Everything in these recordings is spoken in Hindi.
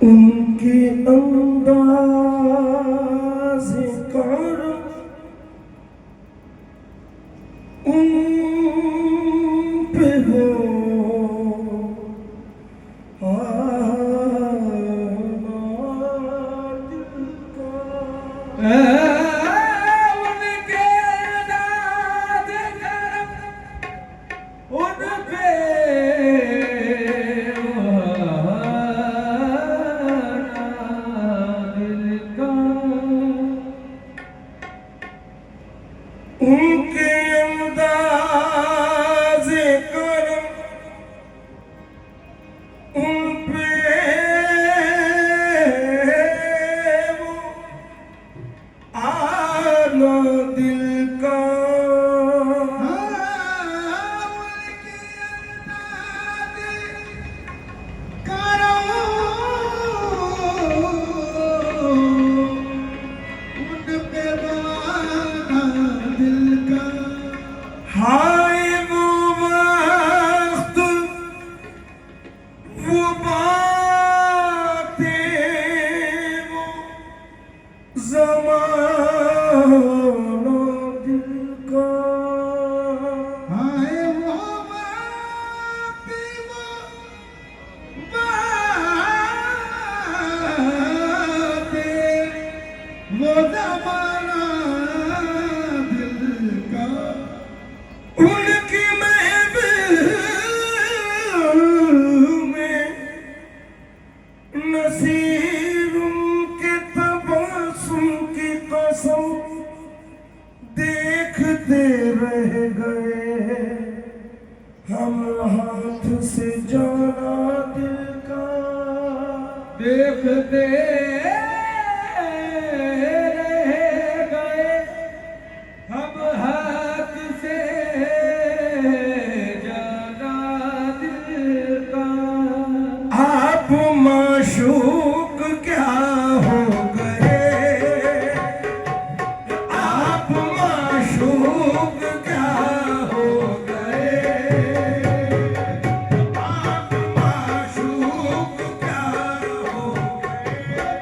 उनके अंदाज़ कर उन पे हो दिल का उनके अंदाज़ कर उन पे उनके अंदाज़ कर उन पे वो आना दिल का हाय वो वक्त वो बातें वो ज़माना दिल का हाय वो बातें वो ज़माना दिल का उनकी महफिल में नसीर उनके तबस्सुम की कसम देखते रह गए हम हाथ से जाना दिल का देखते रह गए हम हाथ से जाना दिल का। आप माशूक क्या हो गए आप माशूक क्या हो गए आप माशूक क्या हो गए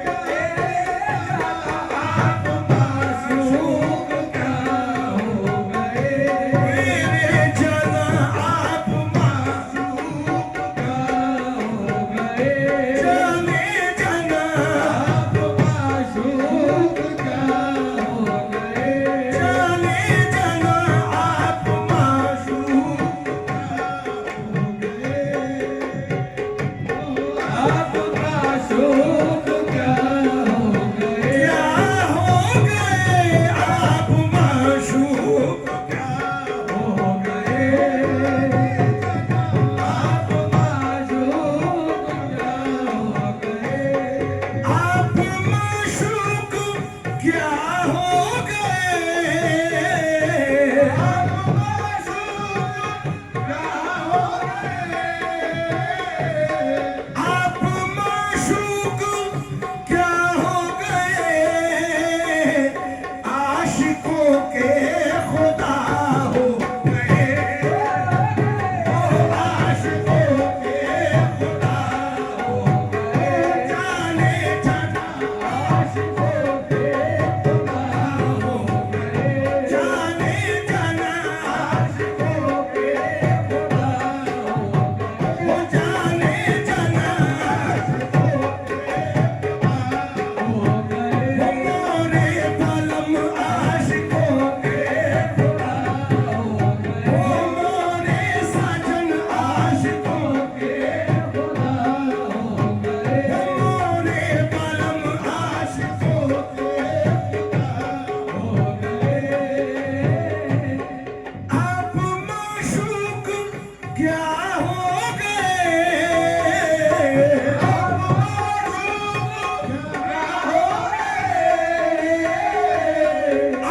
हो गए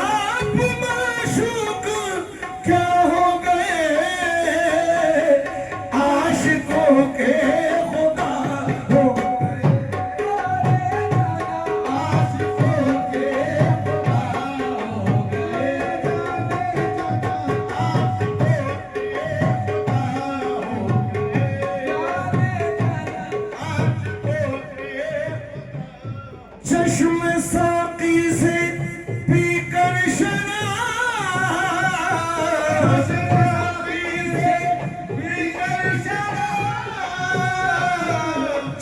आप माशूक क्या हो गए आशिकों के खुदा हो चश्म साकी से पीकर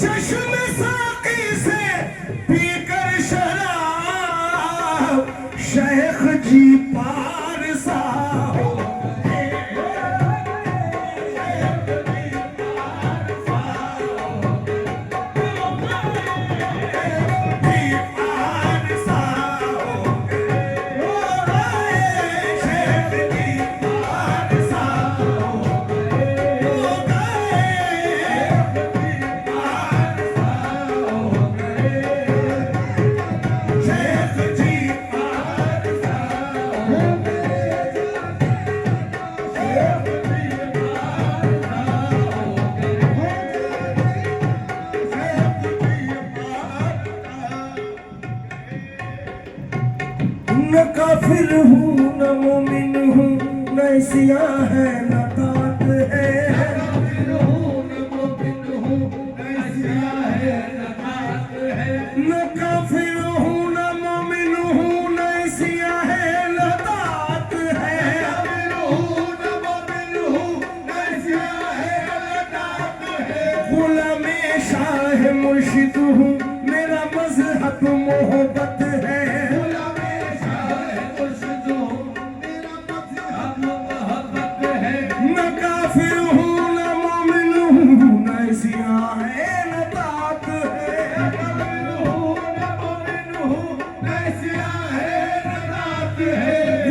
चश्म साकी से पीकर शराब शेख जी पारसा हो न काफिर हूँ न मोमिन हूँ न सियाह है न तात है न काफिर हूँ न मोमिन हूँ न सियाह है न तात है गुलामे शाह मुर्शिद हूँ मेरा मजहब मोहब्बत है न काफिर हूँ न मोमिन हूँ न सियाह है न तात है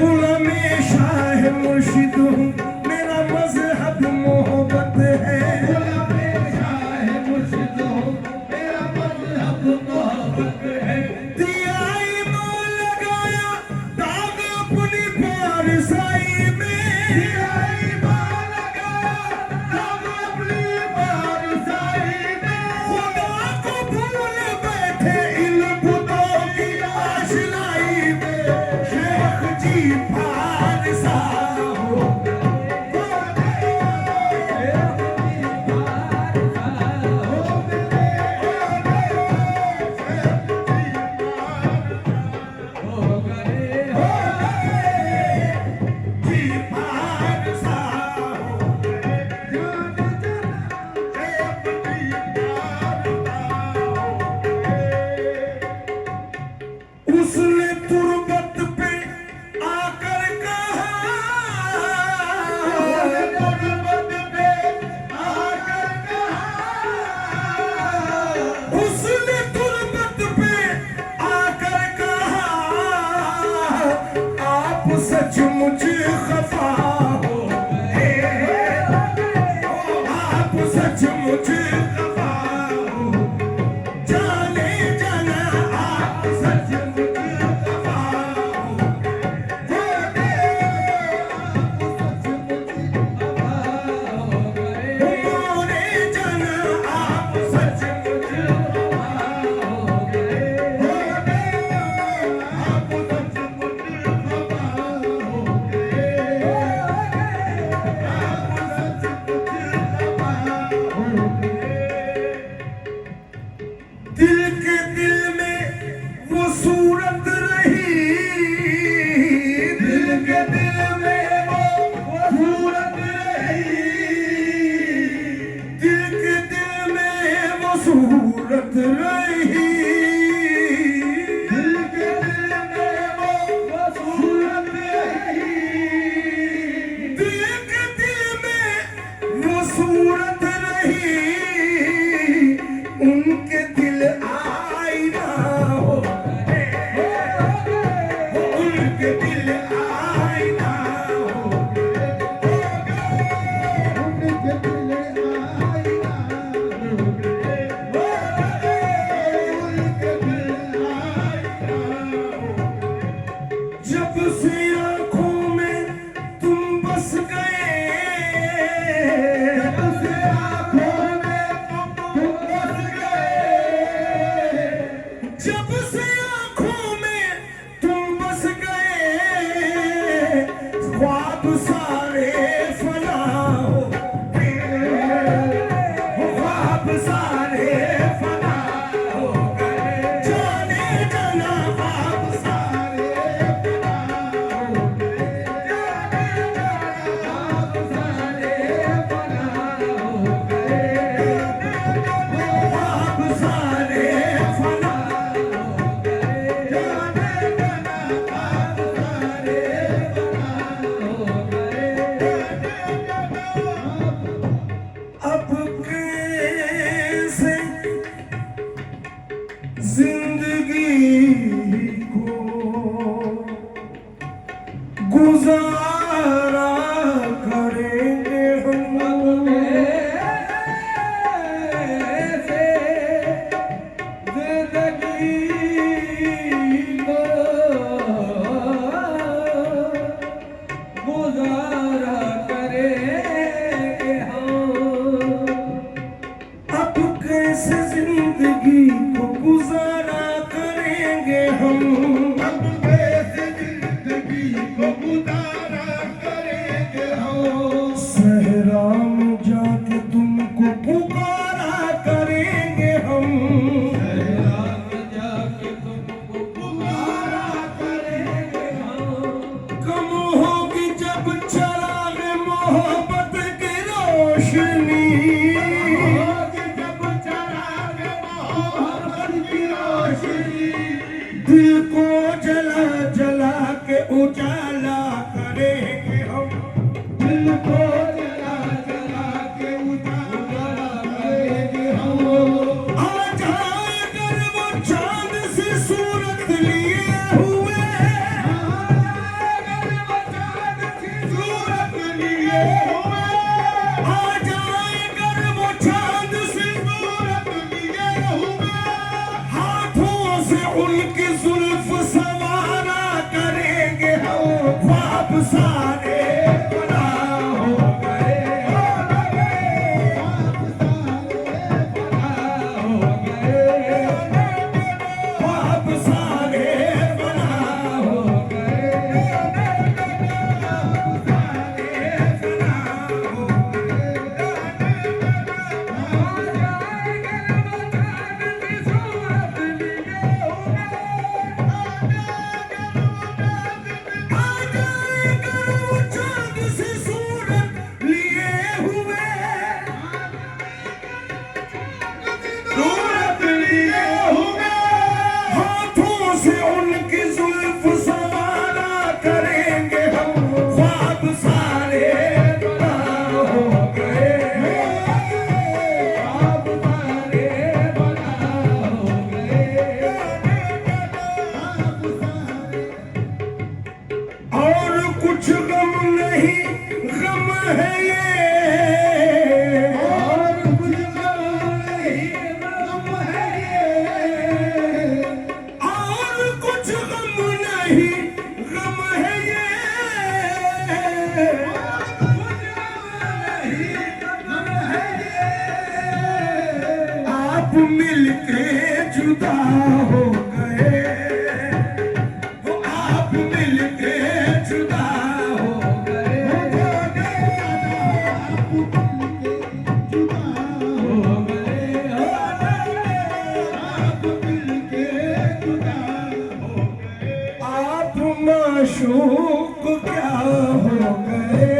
गुलामे शाह मुर्शिद हूँ मेरा मजहब मोहब्बत है दिया ईमान लगाया दाग अपनी पारसाई में खुदा को भूल बैठे इन बुतों की आशनाई में शेख जी पारसा हो जी पारसा हो उसने तुरबत पे आकर कहा उसने तुरबत पे आकर कहा आप सचमुच खफा हो आप सचमुच खफा हो जाने जाना आप सचमुच खफा हो मोरे जाना आप सचमुच दिल के दिल में वो सूरत रही दिल के दिल में वो सूरत रही दिल के दिल में वो सूरत रही दिल के दिल में वो सूरत रही दिल के दिल में वो सूरत रही उनके दिल आईना हो उनके दिल आईना हो गुजारा करेंगे हम। जिंदगी को गुजारा करेंगे हम। सहरा में जाके तुमको पुकारा करेंगे हम। सहरा में जाके तुमको पुकारा करेंगे हम। कम होगी जब चराग मोहब्बत की रोशनी, जब चराग मोहब्बत की रोशनी, दिल को जला जला के उजाला करेंगे हम। दिल को जला जला के उजाला करेंगे हम। आ जाए अगर वो चांद से सूरत लिए हुए, अगर वो चाँद सी सूरत लिए हुए, आ जाए अगर वो चांद से सूरत लिए हुए, हाथों से उनकी जुल्फ सवारा करेंगे हम। ख्वाब सारे बना हो गए, ख्वाब सारे बना हो गए, बना हो आ जाए अगर वो चांद से सूरत लिए हुए, सूरत लिए हुए, हाथों से उनकी जुल्फ सवारा करेंगे हम। ख्वाब सारे बना हो गए, आप सारे बना हो गए, आप सारे। और कुछ गम नहीं, गम है ये, और कुछ गम नहीं, गम है ये। और कुछ गम नहीं, गम है ये। आप मिलके जुदा हो गए, वो आप मिलके जुदा हो गए, आप माशूक क्या हो गए।